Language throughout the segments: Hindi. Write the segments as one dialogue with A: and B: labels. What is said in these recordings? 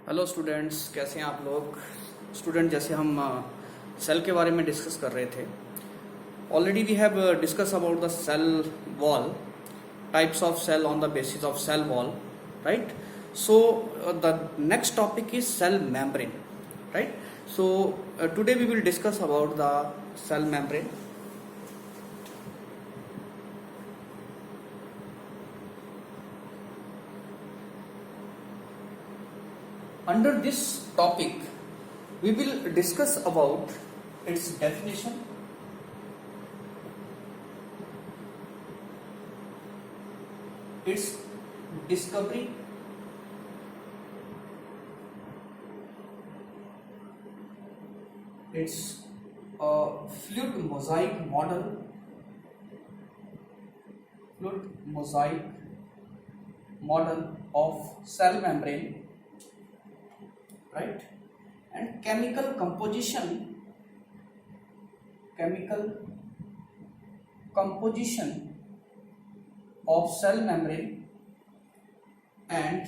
A: हेलो स्टूडेंट्स, कैसे हैं आप लोग। स्टूडेंट, जैसे हम सेल के बारे में डिस्कस कर रहे थे, already we have discuss about the cell wall, types of cell on the basis of cell wall, right. So the next topic is cell membrane, right. So today we will discuss about the cell membrane. Under this topic, we will discuss about its definition, its discovery, its fluid mosaic model, of cell membrane, right, and chemical composition of cell membrane and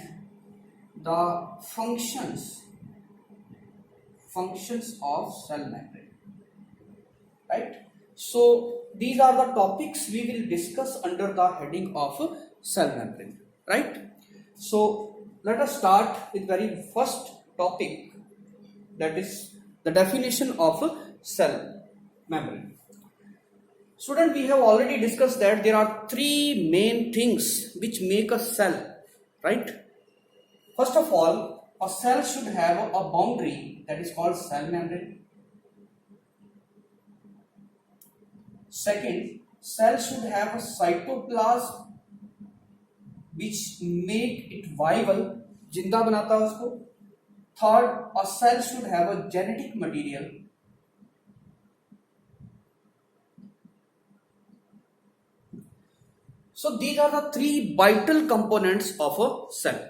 A: the functions of cell membrane, right. So these are the topics we will discuss under the heading of cell membrane, right. So let us start with very first topic, that is the definition of a cell membrane. Student, we have already discussed that there are three main things which make a cell, right. First of all, a cell should have a boundary, that is called cell membrane. Second, cell should have a cytoplasm which make it viable, जिंदा बनाता है उसको. Third, a cell should have a genetic material. So these are the three vital components of a cell.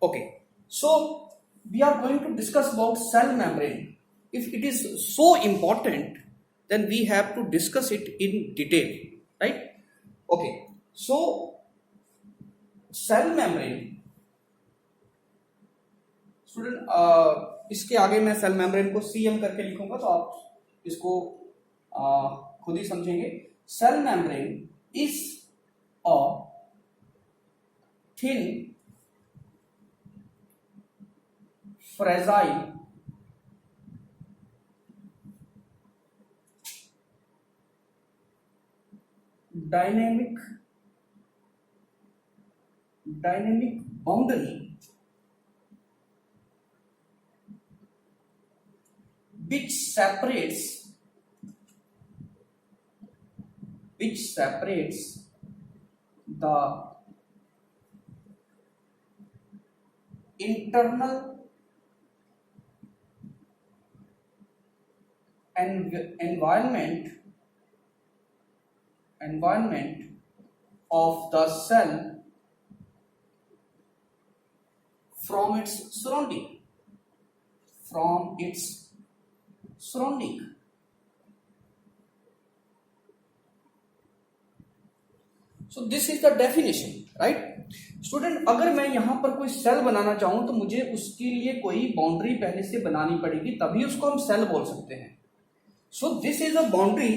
A: Okay, so we are going to discuss about cell membrane. If it is so important, then we have to discuss it in detail, right? Okay, so cell membrane, student, इसके आगे मैं सेल मेम्ब्रेन को सीएम करके लिखूंगा, तो आप इसको खुद ही समझेंगे. Cell membrane is a thin fragile dynamic boundary which separates the internal environment of the cell from its surrounding. So this is the definition, right. Student, अगर मैं यहां पर कोई सेल बनाना चाहूं तो मुझे उसके लिए कोई बाउंड्री पहले से बनानी पड़ेगी, तभी उसको हम सेल बोल सकते हैं. So this is a boundary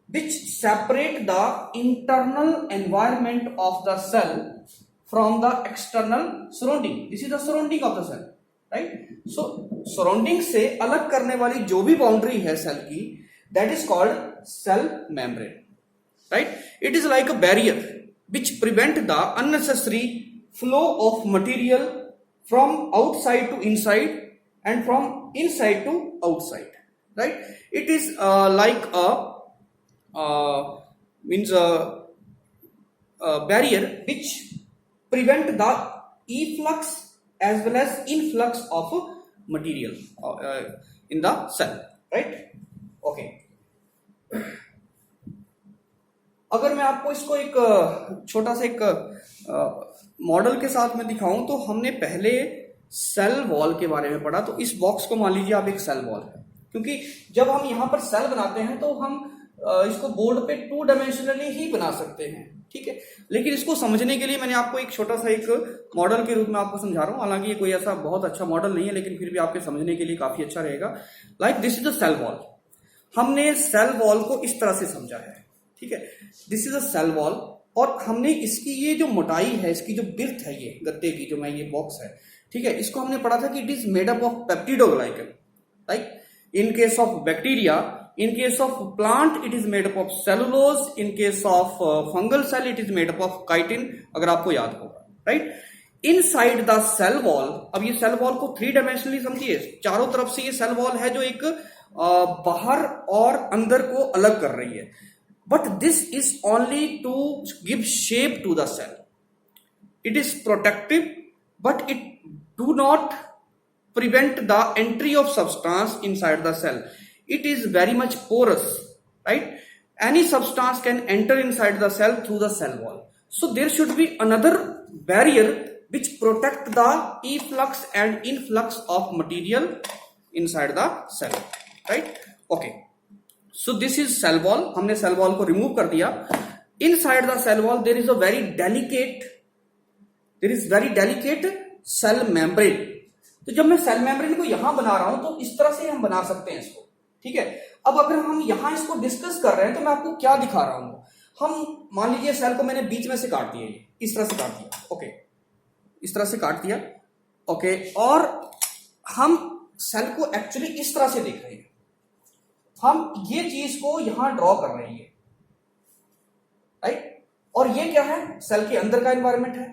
A: which separate the internal environment of the cell from the external surrounding. This is the surrounding of the cell, right. So surrounding से अलग करने वाली जो भी बाउंड्री है सेल की, that is called cell membrane, right. It is like a barrier which prevent the unnecessary flow of material from outside to inside and from inside to outside, right. It is like a barrier which prevent the efflux as well as influx of material in the cell, right. Okay, अगर मैं आपको इसको एक छोटा सा एक मॉडल के साथ में दिखाऊं, तो हमने पहले सेल वॉल के बारे में पढ़ा. तो इस बॉक्स को मान लीजिए आप एक सेल वॉल है, क्योंकि जब हम यहां पर सेल बनाते हैं तो हम इसको बोर्ड पे 2 डायमेंशनली ही बना सकते हैं, ठीक है। लेकिन इसको समझने के लिए मैंने आपको एक छोटा सा एक मॉडल के रूप में आपको समझा रहा हूं, हालांकि ये कोई ऐसा बहुत अच्छा मॉडल नहीं है, लेकिन फिर भी आपके समझने के लिए काफी अच्छा रहेगा। Like this is a cell wall. हमने सेल वॉल को इस तरह से समझा है, ठीक है। This is a cell wall, और हमने इसकी ये जो मोटाई है, इसकी जो बिर्थ है, ये गत्ते की जो मैं ये बॉक्स है, ठीक है, इसको हमने पढ़ा था कि it is made up of peptidoglycan, right. In case of bacteria, in case of plant it is made up of cellulose, in case of fungal cell it is made up of chitin, अगर आपको याद होगा, right. Inside the cell wall, अब ये सेल वॉल को 3 डायमेंशनली समझिए, चारों तरफ से ये सेल वॉल है जो एक बाहर और अंदर को अलग कर रही है, but this is only to give shape to the cell. It is protective but it do not prevent the entry of substance inside the cell. It is very much porous, right? Any substance can enter inside the cell through the cell wall. So there should be another barrier which protect the efflux and influx of material inside the cell, right? Okay. So this is cell wall. हमने cell wall को remove कर दिया. Inside the cell wall there is very delicate cell membrane. तो जब मैं सेल मेम्ब्रेन को यहां बना रहा हूं तो इस तरह से हम बना सकते हैं इसको, ठीक है। अब अगर हम यहां इसको डिस्कस कर रहे हैं तो मैं आपको क्या दिखा रहा हूं, हम मान लीजिए सेल को मैंने बीच में से काट दिया, इस तरह से काट दिया, ओके, इस तरह से काट दिया, ओके, और हम सेल को एक्चुअली इस तरह से देख रहे हैं, हम ये चीज को यहां ड्रॉ कर रहे हैं, राइट। और ये क्या है, सेल के अंदर का एनवायरमेंट है,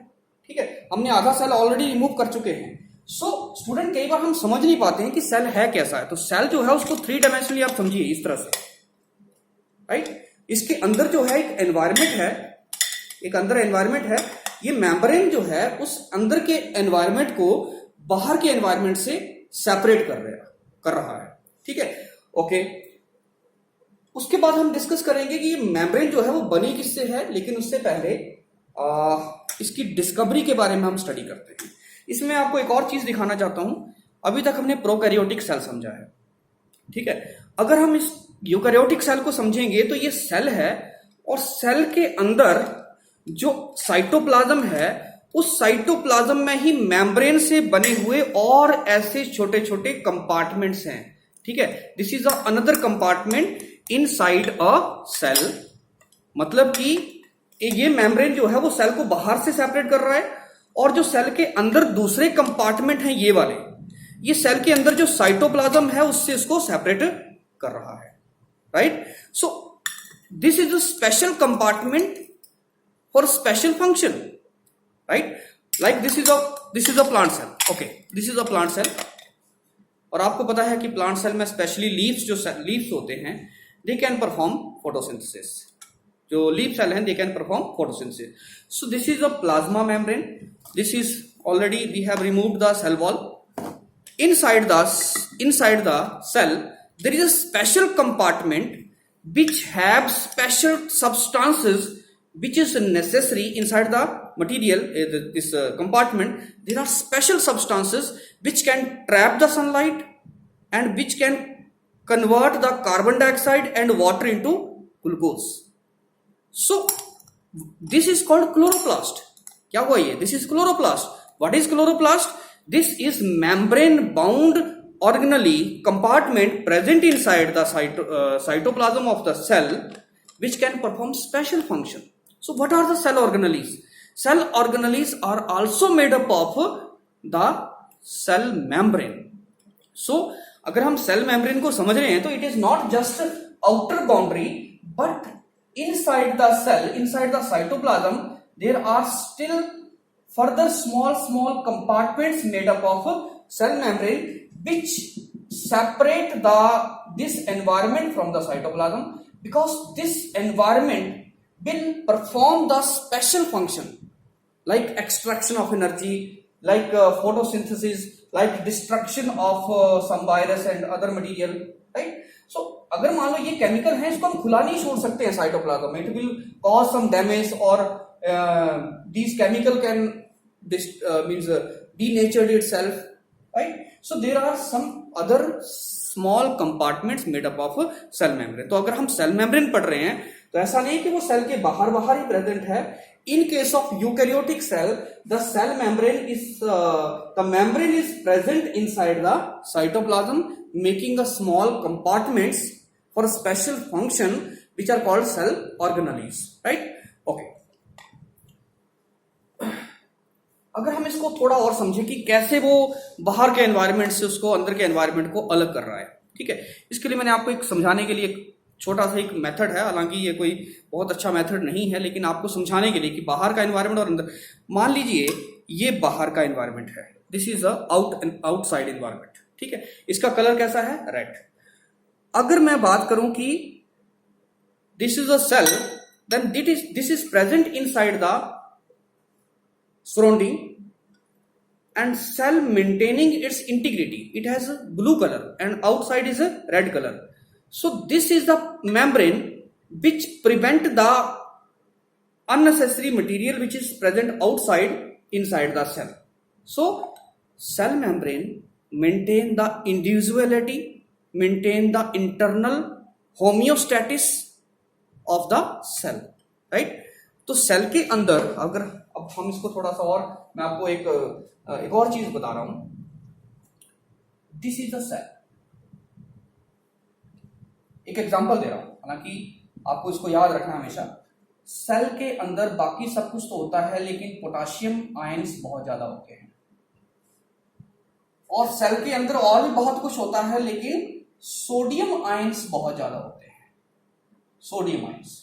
A: ठीक है। हमने आधा सेल ऑलरेडी रिमूव कर चुके हैं। सो स्टूडेंट कई बार हम समझ नहीं पाते हैं कि सेल है कैसा है, तो सेल जो है उसको 3 डायमेंशनली आप समझिए इस तरह से, राइट। इसके अंदर जो है एक एनवायरमेंट है, एक अंदर एनवायरमेंट है, ये मेम्ब्रेन जो है उस अंदर के एनवायरमेंट को बाहर के एनवायरमेंट से सेपरेट कर रहा है, ठीक है, ओके। उसके बाद हम डिस्कस करेंगे कि ये मेम्ब्रेन जो है वो बनी किससे है, लेकिन उससे पहले इसकी डिस्कवरी के बारे में हम स्टडी करते हैं। इसमें आपको एक और चीज दिखाना चाहता हूं। अभी तक हमने प्रोकैरियोटिक सेल समझा है, ठीक है। अगर हम इस यूकैरियोटिक सेल को समझेंगे तो ये सेल है, और सेल के अंदर जो साइटोप्लाज्म है, उस साइटोप्लाज्म में ही मेम्ब्रेन से बने हुए और ऐसे छोटे छोटे कंपार्टमेंट्स हैं, ठीक है। This is another compartment inside a cell, मतलब कि ये मेम्ब्रेन जो है वो सेल को बाहर से सेपरेट कर रहा है, और जो सेल के अंदर दूसरे कंपार्टमेंट हैं ये वाले, ये सेल के अंदर जो साइटोप्लाज्म है उससे इसको सेपरेट कर रहा है, right. So this is a special compartment for special function, right. Like this is a plant cell, okay, this is a plant cell. और आपको पता है कि प्लांट सेल में स्पेशली लीव्स होते हैं, दे कैन परफॉर्म फोटोसिंथेसिस। जो लीफ सेल हैं, they can perform photosynthesis. So this is a plasma membrane. This is already we have removed the cell wall. Inside the cell there is a special compartment which have special substances which is necessary inside the material. This compartment, there are special substances which can trap the sunlight and which can convert the carbon dioxide and water into glucose. So this is called chloroplast. क्या हुआ ये? This is chloroplast. What is chloroplast? This is membrane bound organelle compartment present inside the cytoplasm of the cell which can perform special function. So what are the cell organelles? Cell organelles are also made up of the cell membrane. So अगर हम सेल मेम्ब्रेन को समझ रहे हैं तो it is not just outer boundary but inside the cell, inside the cytoplasm there are still further small compartments made up of cell membrane which separate this environment from the cytoplasm, because this environment will perform the special function like extraction of energy, like photosynthesis, like destruction of some virus and other material, right? So अगर मान लो ये केमिकल है, इसको हम खुला नहीं छोड़ सकते हैं साइटोप्लाज्म में, it will cause some damage or these chemical can denatured itself, right? So there are some other small compartments made up of cell membrane. तो अगर हम सेल मेम्ब्रेन पढ़ रहे हैं तो ऐसा नहीं कि वो सेल के बाहर बाहर ही प्रेजेंट है. In case of eukaryotic cell, the cell membrane is present inside the cytoplasm, making a small compartments for special function which are called cell organelles, right? Okay. अगर हम इसको थोड़ा और समझें कि कैसे वो बाहर के एनवायरनमेंट से उसको अंदर के एनवायरनमेंट को अलग कर रहा है, ठीक है. इसके लिए मैंने आपको एक समझाने के लिए एक छोटा सा एक मेथड है, हालांकि ये कोई बहुत अच्छा मेथड नहीं है, लेकिन आपको समझाने के लिए कि बाहर का एनवायरनमेंट और अंदर. मान लीजिए ये बाहर का एनवायरनमेंट है, this is a outside environment, ठीक है. इसका कलर कैसा है? रेड. अगर मैं बात करूं कि this is a cell, then this is present inside the surrounding and cell maintaining its integrity. It has a blue color and outside is a red color. So this is the membrane which prevent the unnecessary material which is present outside inside the cell. So cell membrane maintain the individuality, maintain the internal homeostasis of the cell, right? तो सेल के अंदर अगर अब हम इसको थोड़ा सा और, मैं आपको एक और चीज बता रहा हूं. This is the cell. एक एग्जांपल दे रहा हूं, हालांकि आपको इसको याद रखना हमेशा. सेल के अंदर बाकी सब कुछ तो होता है, लेकिन पोटेशियम आयंस बहुत ज्यादा होते हैं. और सेल के अंदर और भी बहुत कुछ होता है, लेकिन सोडियम आयंस बहुत ज्यादा होते हैं. Sodium ions.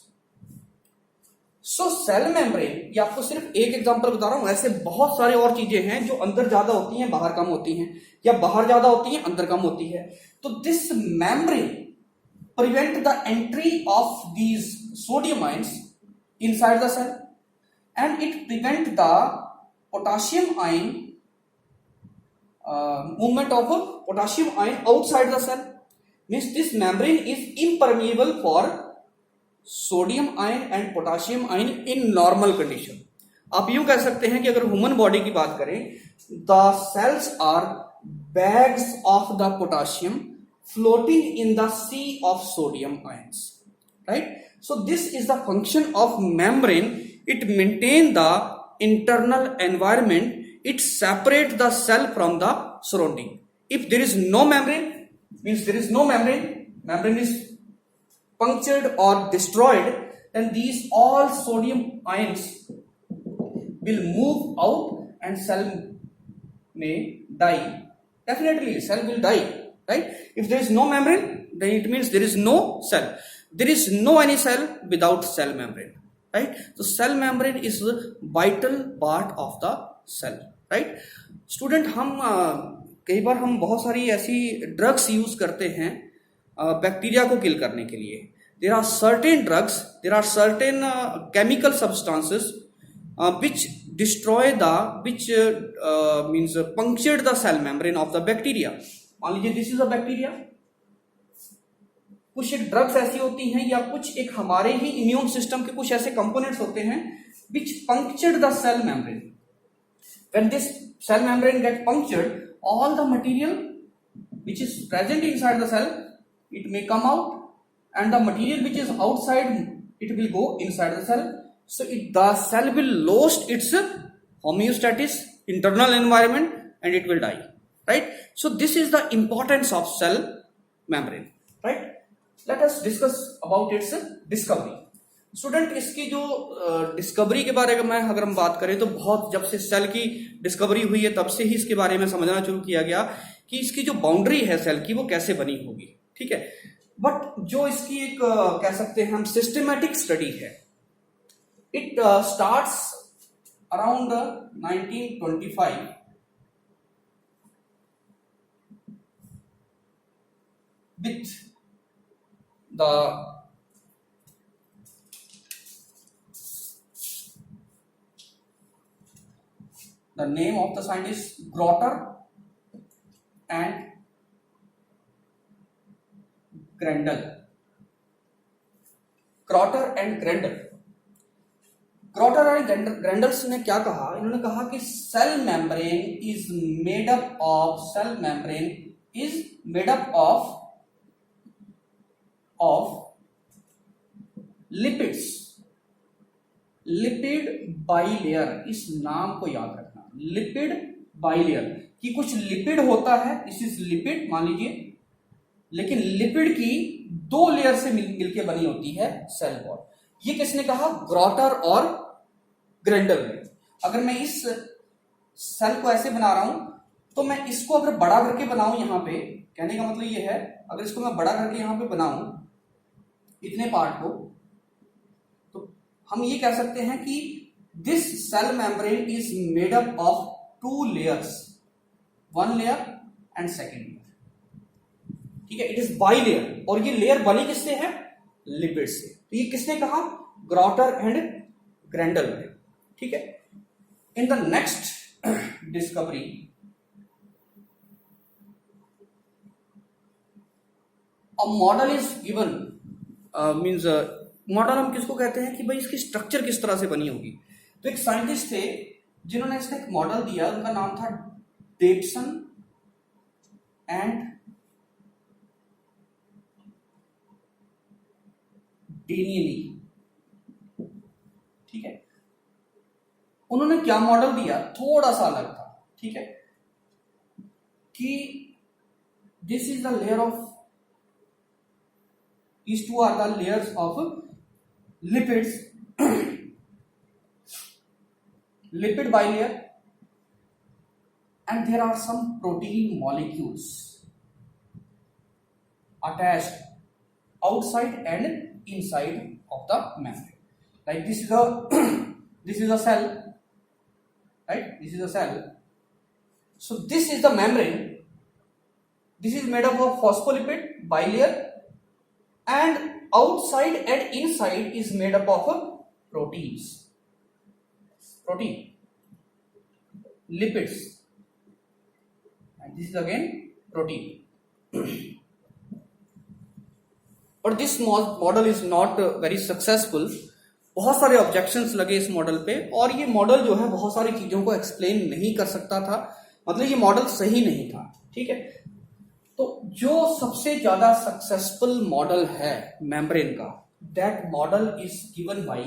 A: So cell membrane, ये आपको सिर्फ एक एग्जांपल बता रहा हूं, ऐसे बहुत सारे और चीजें हैं जो अंदर ज्यादा होती हैं बाहर कम होती हैं, या बाहर ज्यादा होती हैं अंदर कम होती है. तो this membrane prevent the entry of these sodium ions inside the cell and it prevent the potassium ion movement of potassium ion outside the cell. Means this membrane is impermeable for sodium ion and potassium ion in normal condition. आप यूं कह सकते हैं कि अगर ह्यूमन बॉडी की बात करें, the cells are bags of the potassium floating in the sea of sodium ions, right? So this is the function of membrane. It maintain the internal environment. It separate the cell from the surrounding. If there is no membrane, means there is no membrane, membrane is punctured or destroyed, then these all sodium ions will move out and cell may die. Definitely cell will die, right? If there is no membrane, then it means there is no cell. There is no any cell without cell membrane, right? So cell membrane is a vital part of the cell, right? Student, हम कई बार हम बहुत सारी ऐसी ड्रग्स यूज करते हैं बैक्टीरिया को किल करने के लिए. There are certain drugs, there are certain chemical substances which destroy the which means punctured the cell membrane of the bacteria. मान लीजिए दिस इज अ बैक्टीरिया. कुछ एक ड्रग्स ऐसी होती हैं या कुछ एक हमारे ही इम्यून सिस्टम के कुछ ऐसे कंपोनेंट्स होते हैं which punctured the cell membrane. When this cell membrane get punctured, all the material which is present inside the cell, it may come out, and the material which is outside, it will go inside the cell. So the cell will lose its homeostasis, internal environment, and it will die, right? So this is the importance of cell membrane, right? Let us discuss about its discovery. Student, इसकी जो डिस्कवरी के बारे में अगर हम बात करें तो बहुत, जब से सेल की डिस्कवरी हुई है तब से ही इसके बारे में समझना शुरू किया गया कि इसकी जो बाउंड्री है सेल की वो कैसे बनी होगी, ठीक है. बट जो इसकी एक कह सकते हैं हम सिस्टमैटिक स्टडी है, it starts around 1925 with the The name of the scientist Grotter and Grendel. Grotter and Grendel. Grotter and Grendel ने क्या कहा? इन्होंने कहा कि cell membrane is made up of lipids, lipid bilayer, इस नाम को याद रखना, लिपिड बाइलेयर, कि कुछ लिपिड होता है, दिस इज लिपिड मान लीजिए, लेकिन लिपिड की दो लेयर से मिलकर बनी होती है सेल वॉल। ये किसने कहा? ग्रॉटर और ग्रेंडल ने। अगर मैं इस सेल को ऐसे बना रहा हूं तो मैं इसको अगर बड़ा करके बनाऊं, यहां पे कहने का मतलब ये है, अगर इसको मैं बड़ा करके यहां पे बनाऊं इतने पार्ट को, तो हम ये कह सकते हैं कि this cell membrane is made up of two layers, one layer and second layer, ठीक है, इट इज बाई लेयर, और ये लेयर बनी किससे है? लिपिड से। तो ये किसने कहा? ग्रॉटर एंड ग्रेंडल ने, ठीक है। In the next discovery, a model is given, means model हम किसको कहते हैं कि भाई इसकी स्ट्रक्चर किस तरह से बनी होगी। तो एक साइंटिस्ट थे जिन्होंने इसका एक मॉडल दिया, उनका नाम था डेप्सन एंड डेनियली, ठीक है। उन्होंने क्या मॉडल दिया? थोड़ा सा अलग था, ठीक है, कि this is the layer of, these two are the layers of lipids, lipid bilayer, and there are some protein molecules attached outside and inside of the membrane. Like this is a this is a cell, right? This is a cell. So this is the membrane. This is made up of phospholipid bilayer, and outside and inside is made up of proteins, protein, lipids, and this is again protein. But this model is not very successful. बहुत सारे ऑब्जेक्शंस लगे इस मॉडल पे, और ये मॉडल जो है बहुत सारी चीजों को एक्सप्लेन नहीं कर सकता था, मतलब ये मॉडल सही नहीं था, ठीक है। तो जो सबसे ज्यादा सक्सेसफुल मॉडल है मेम्ब्रेन का, that model is given by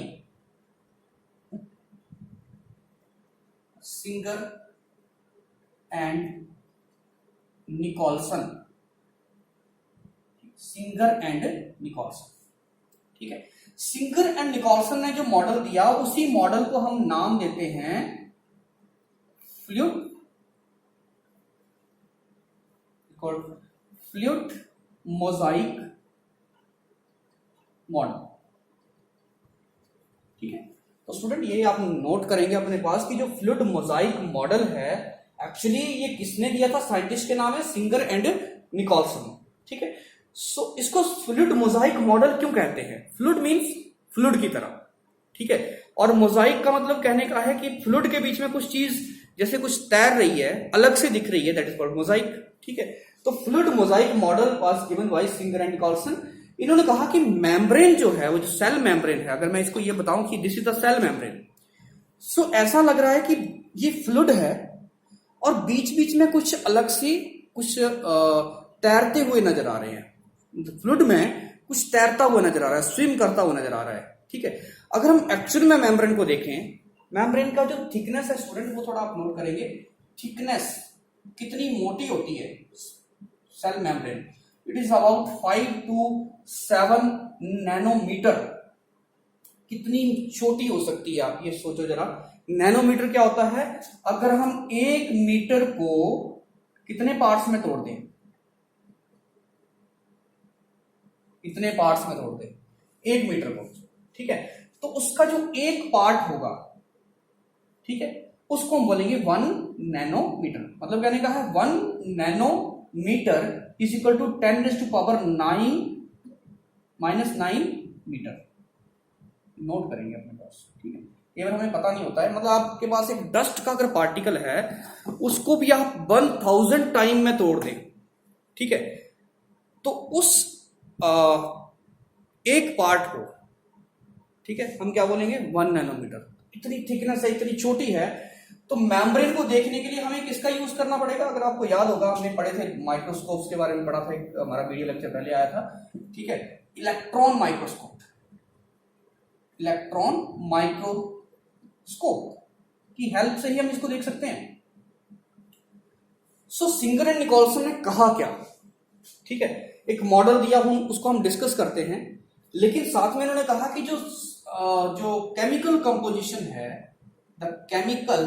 A: Singer and Nicolson, Singer and Nicolson, ठीक है। सिंगर एंड निकोलसन ने जो मॉडल दिया, उसी मॉडल को हम नाम देते हैं फ्लूइड मोजाइक मॉडल, ठीक है। तो स्टूडेंट ये आप नोट करेंगे अपने पास कि जो फ्लूइड मोजाइक मॉडल है, एक्चुअली ये किसने दिया था? साइंटिस्ट के नाम है सिंगर एंड निकोलसन, ठीक है। सो इसको फ्लूइड मोजाइक मॉडल क्यों कहते हैं? फ्लूइड मींस फ्लूइड की तरह, ठीक है, और मोजाइक का मतलब कहने का है कि फ्लूइड के बीच में कुछ चीज जैसे कुछ तैर रही है, अलग से दिख रही है, दैट इज कॉल्ड मोजाइक, ठीक है। तो fluid mosaic model was given by Singer and Nicolson. इन्होंने कहा कि मेम्ब्रेन जो है, वो जो सेल मेम्ब्रेन है, अगर मैं इसको ये बताऊं कि this is the cell membrane, so ऐसा लग रहा है कि ये फ्लूइड है और बीच बीच में कुछ अलग सी कुछ तैरते हुए नजर आ रहे हैं, फ्लूइड में कुछ तैरता हुआ नजर आ रहा है, स्विम करता हुआ नजर आ रहा है, ठीक है। अगर हम एक्चुअल में मेम्ब्रेन को देखें, मेम्ब्रेन का जो थिकनेस है स्टूडेंट, वो थोड़ा आप नोट करेंगे, थिकनेस कितनी मोटी होती है cell membrane, it is about 5 to 7 nanometre. कितनी छोटी हो सकती है, आप ये सोचो जरा। नैनोमीटर क्या होता है? अगर हम 1 मीटर को कितने पार्ट्स में तोड़ दें, इतने पार्ट्स में तोड़ दें 1 मीटर को, ठीक है, तो उसका जो एक पार्ट होगा, ठीक है, उसको हम बोलेंगे 1 नैनोमीटर। मतलब कहने का है 1 nanometre is equal to 10⁻⁹ -9 metre. Note करेंगे अपने पास, ठीक है। ये बार हमें पता नहीं होता है, मतलब आपके पास एक डस्ट का अगर पार्टिकल है, उसको भी आप 1000 टाइम में तोड़ दें, ठीक है, तो उस एक पार्ट को, ठीक है, हम क्या बोलेंगे? 1 नैनोमीटर। इतनी थिकनेस है, इतनी छोटी है। तो मेम्ब्रेन को देखने के लिए हमें किसका यूज करना पड़ेगा? अगर आपको याद होगा, हमने पढ़े थे माइक्रोस्कोप्स के बारे में पढ़ा था, एक हमारा वीडियो लेक्चर पहले आया था, ठीक है, इलेक्ट्रॉन माइक्रोस्कोप। इलेक्ट्रॉन माइक्रोस्कोप की हेल्प से ही हम इसको देख सकते हैं। सो सिंगर एंड निकोलसन ने कहा क्या, ठीक है, एक मॉडल दिया, हम उसको हम डिस्कस करते हैं, लेकिन साथ में इन्होंने कहा कि जो केमिकल कंपोजिशन है, द केमिकल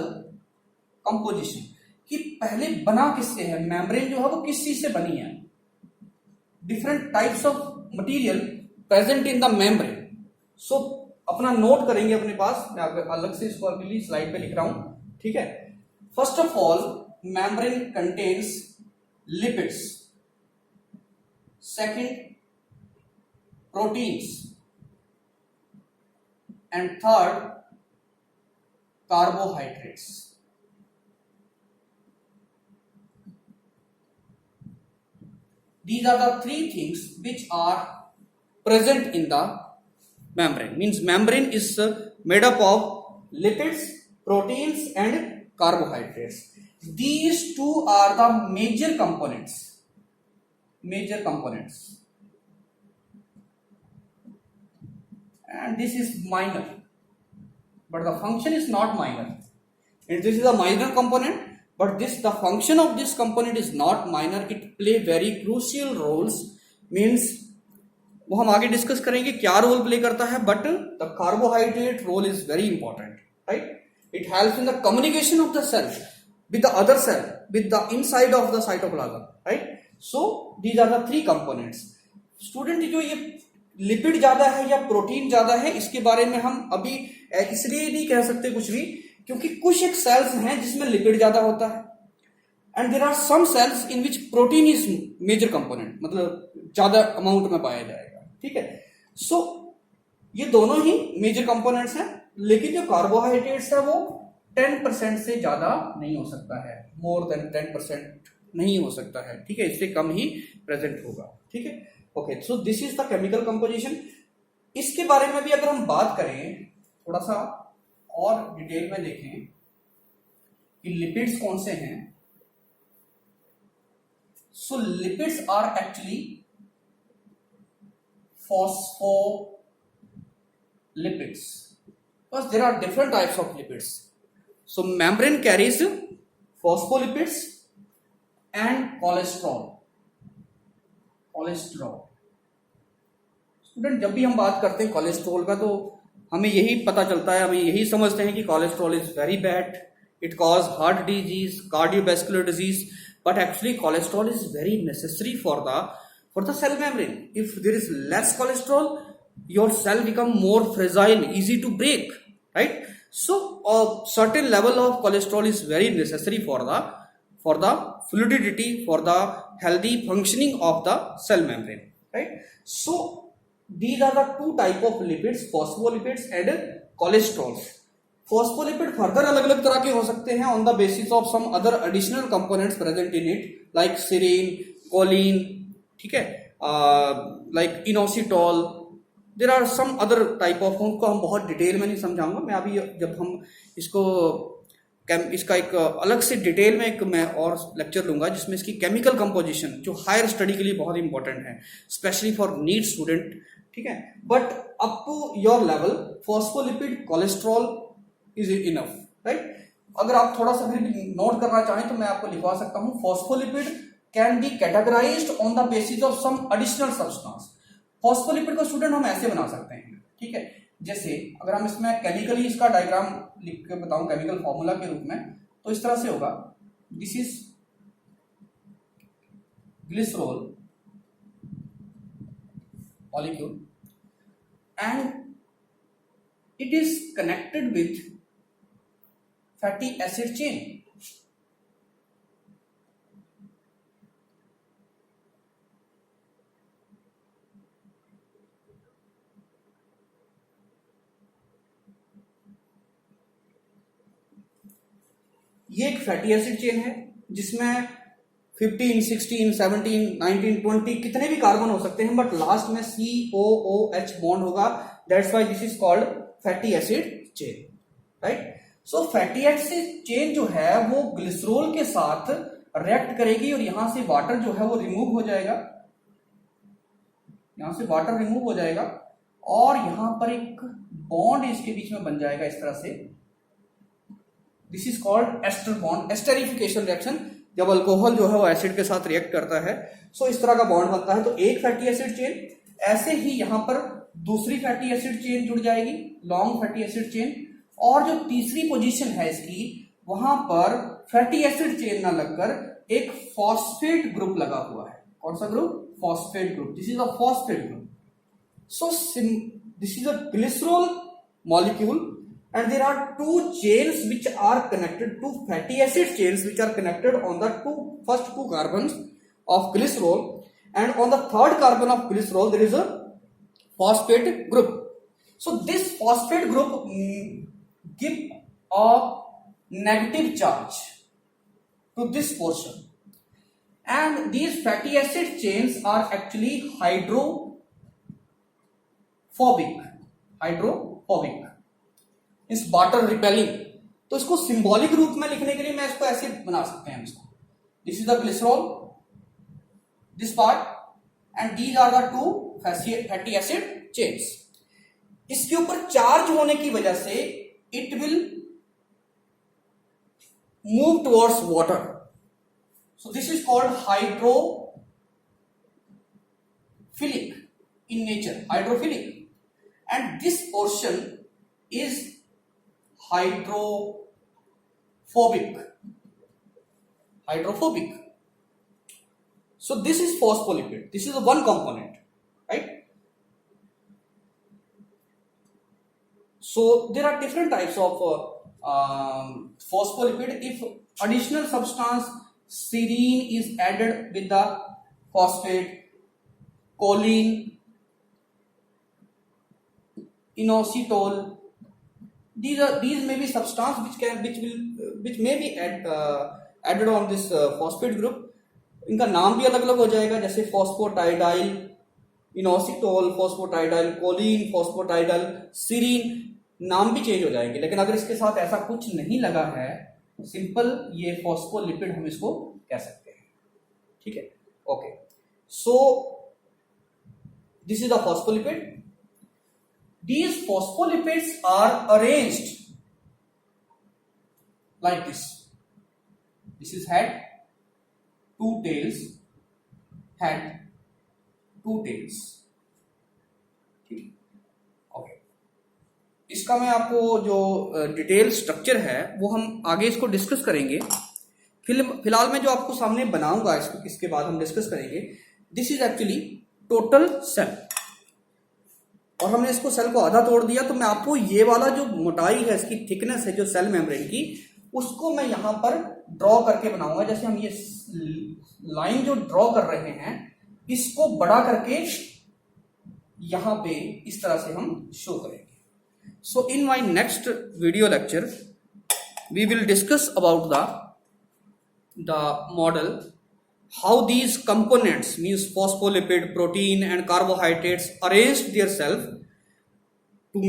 A: कंपोजिशन, कि पहले बना किससे है, मेम्ब्रेन जो है वो किस चीज से बनी है, different types of material present in the membrane. So अपना नोट करेंगे अपने पास, मैं अलग से इसको अगली स्लाइड पे लिख रहा हूं, ठीक है। First of all membrane contains lipids, second proteins, and third carbohydrates. These are the three things which are present in the membrane. Means membrane is made up of lipids, proteins and carbohydrates. These two are the major components, and this is minor, but the function is not minor. And this is a minor component, but the function of this component is not minor. It play very crucial roles. Means वो हम आगे डिस्कस करेंगे क्या रोल प्ले करता है, but the carbohydrate role is very important, right. It helps in the communication of the cell with the other cell, with the inside of the cytoplasm, right? So these are the three components. Student, जो ये लिपिड ज्यादा है या प्रोटीन ज्यादा है, इसके बारे में हम अभी इसलिए नहीं कह सकते कुछ भी, क्योंकि कुछ एक सेल्स हैं जिसमें लिपिड ज्यादा होता है, and there are some cells in which protein is major component, मतलब ज्यादा अमाउंट में पाया जाएगा, ठीक है। सो ये दोनों ही मेजर कंपोनेंट्स हैं, लेकिन जो कार्बोहाइड्रेट्स है वो 10% से ज्यादा नहीं हो सकता है, मोर देन 10% नहीं हो सकता है, ठीक है, इससे कम ही प्रेजेंट होगा, ठीक है। Okay, so this is the chemical composition. इसके बारे में भी अगर हम बात करें, थोड़ा सा और डिटेल में देखें कि लिपिड्स कौन से हैं। So lipids are actually phospholipids, because there are different types of lipids. So membrane carries phospholipids and cholesterol. Student, जब भी हम बात करते हैं कोलेस्ट्रॉल का, तो हमें यही पता चलता है, हमें यही समझते हैं कि cholesterol is very bad, it cause heart disease, cardiovascular disease, but actually cholesterol is very necessary for the cell membrane. If there is less cholesterol, your cell become more fragile, easy to break, right? So a certain level of cholesterol is very necessary for the fluidity, for the healthy functioning of the cell membrane, right? So these are the two type of lipids, phospholipids and cholesterols. Phospholipid further अलग अलग तरह के हो सकते हैं on the basis of some other additional components present in it, like serine, choline, ठीक है, like inositol. There are some other type of, उनको हम बहुत डिटेल में नहीं समझाऊंगा मैं अभी, जब हम इसका एक अलग से डिटेल में एक मैं और लेक्चर लूंगा जिसमें इसकी केमिकल कंपोजिशन, जो हायर स्टडी के लिए बहुत इंपॉर्टेंट है, स्पेशली फॉर नीट स्टूडेंट, ठीक है। But up to your level phospholipid, cholesterol is enough, right. अगर आप थोड़ा सा फिर नोट करना चाहें तो मैं आपको लिखवा सकता हूं, phospholipid can be categorized on the basis of some additional substance. Phospholipid को स्टूडेंट हम ऐसे बना सकते हैं, ठीक है, जैसे अगर हम इसमें केमिकली इसका डायग्राम लिख के बताऊं केमिकल फॉर्मूला के रूप में, तो इस तरह से होगा, this is glycerol molecule and it is connected with fatty acid chain. ये एक फैटी एसिड चेन है जिसमें 15, 16, 17, 19, 20 कितने भी कार्बन हो सकते हैं, बट लास्ट में COOH बॉन्ड होगा, that's why this is called fatty acid chain, right. So fatty acid chain जो है वो ग्लिसरॉल के साथ रिएक्ट करेगी और यहां से वाटर जो है वो रिमूव हो जाएगा, यहां से वाटर रिमूव हो जाएगा और यहां पर एक बॉन्ड इसके बीच में बन जाएगा इस तरह से। This is called ester bond, esterification reaction, जब अल्कोहल जो है वो एसिड के साथ रिएक्ट करता है। सो इस तरह का बॉन्ड बनता है। तो एक फैटी एसिड चेन, ऐसे ही यहां पर दूसरी फैटी एसिड चेन जुड़ जाएगी, लॉन्ग फैटी एसिड चेन, और जो तीसरी पोजीशन है इसकी, वहां पर फैटी एसिड चेन ना लगकर एक फॉस्फेट ग्रुप लगा हुआ है। कौन सा group? Phosphate group. This is a phosphate group. So this is a glycerol molecule, and there are two chains which are connected, two fatty acid chains which are connected on the first two carbons of glycerol, and on the third carbon of glycerol there is a phosphate group. So this phosphate group give a negative charge to this portion, and these fatty acid chains are actually hydrophobic इस वाटर रिपेलिंग। तो इसको सिंबॉलिक रूप में लिखने के लिए मैं इसको ऐसे बना सकते हैं इसको, this is the glycerol, this part, and these are the two fatty acid chains. इसके ऊपर चार्ज होने की वजह से it will move towards water. So this is called hydrophilic in nature, hydrophilic, and this portion is hydrophobic. So this is phospholipid, this is the one component, right? So there are different types of phospholipid. If additional substance serine is added with the phosphate, choline, inositol, these may be substance which may be added on this phosphate group. इनका नाम भी अलग अलग हो जाएगा, जैसे फॉस्फोटाइडाइल, इनोसिटोल, फॉस्फोटाइडाइल, कोलिन, फॉस्फोटाइडाइल, सीरीन, नाम भी चेंज हो जाएंगे। लेकिन अगर इसके साथ ऐसा कुछ नहीं लगा है, सिंपल ये फॉस्फोलिपिड हम इसको कह सकते हैं। ठीक है, okay. So this is the phospholipid. These phospholipids are arranged like this. This is head, two tails, head, two tails. ठीक, ओके। इसका मैं आपको जो डिटेल स्ट्रक्चर है वो हम आगे इसको डिस्कस करेंगे। फिलहाल मैं जो आपको सामने बनाऊंगा इसके बाद हम डिस्कस करेंगे। This is actually total sale, और हमने इसको सेल को आधा तोड़ दिया। तो मैं आपको ये वाला जो मोटाई है, इसकी थिकनेस है जो सेल मेम्ब्रेन की, उसको मैं यहां पर ड्रॉ करके बनाऊंगा। जैसे हम ये लाइन जो ड्रॉ कर रहे हैं, इसको बड़ा करके यहां पे इस तरह से हम शो करेंगे। So in my next video lecture we will discuss about the model, how these components, means phospholipid, protein and carbohydrates, arranged their self to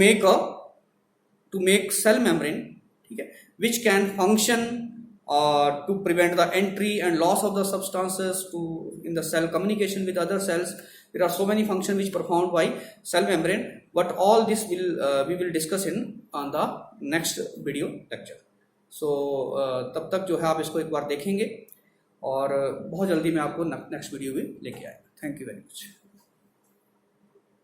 A: make cell membrane, ठीक है, which can function to prevent the entry and loss of the substances in the cell communication with other cells. There are so many functions which performed by cell membrane, but all this we will discuss on the next video lecture. So तब तक जो है आप इसको एक बार देखेंगे, और बहुत जल्दी मैं आपको नेक्स्ट वीडियो भी लेके आएगा। Thank you very much.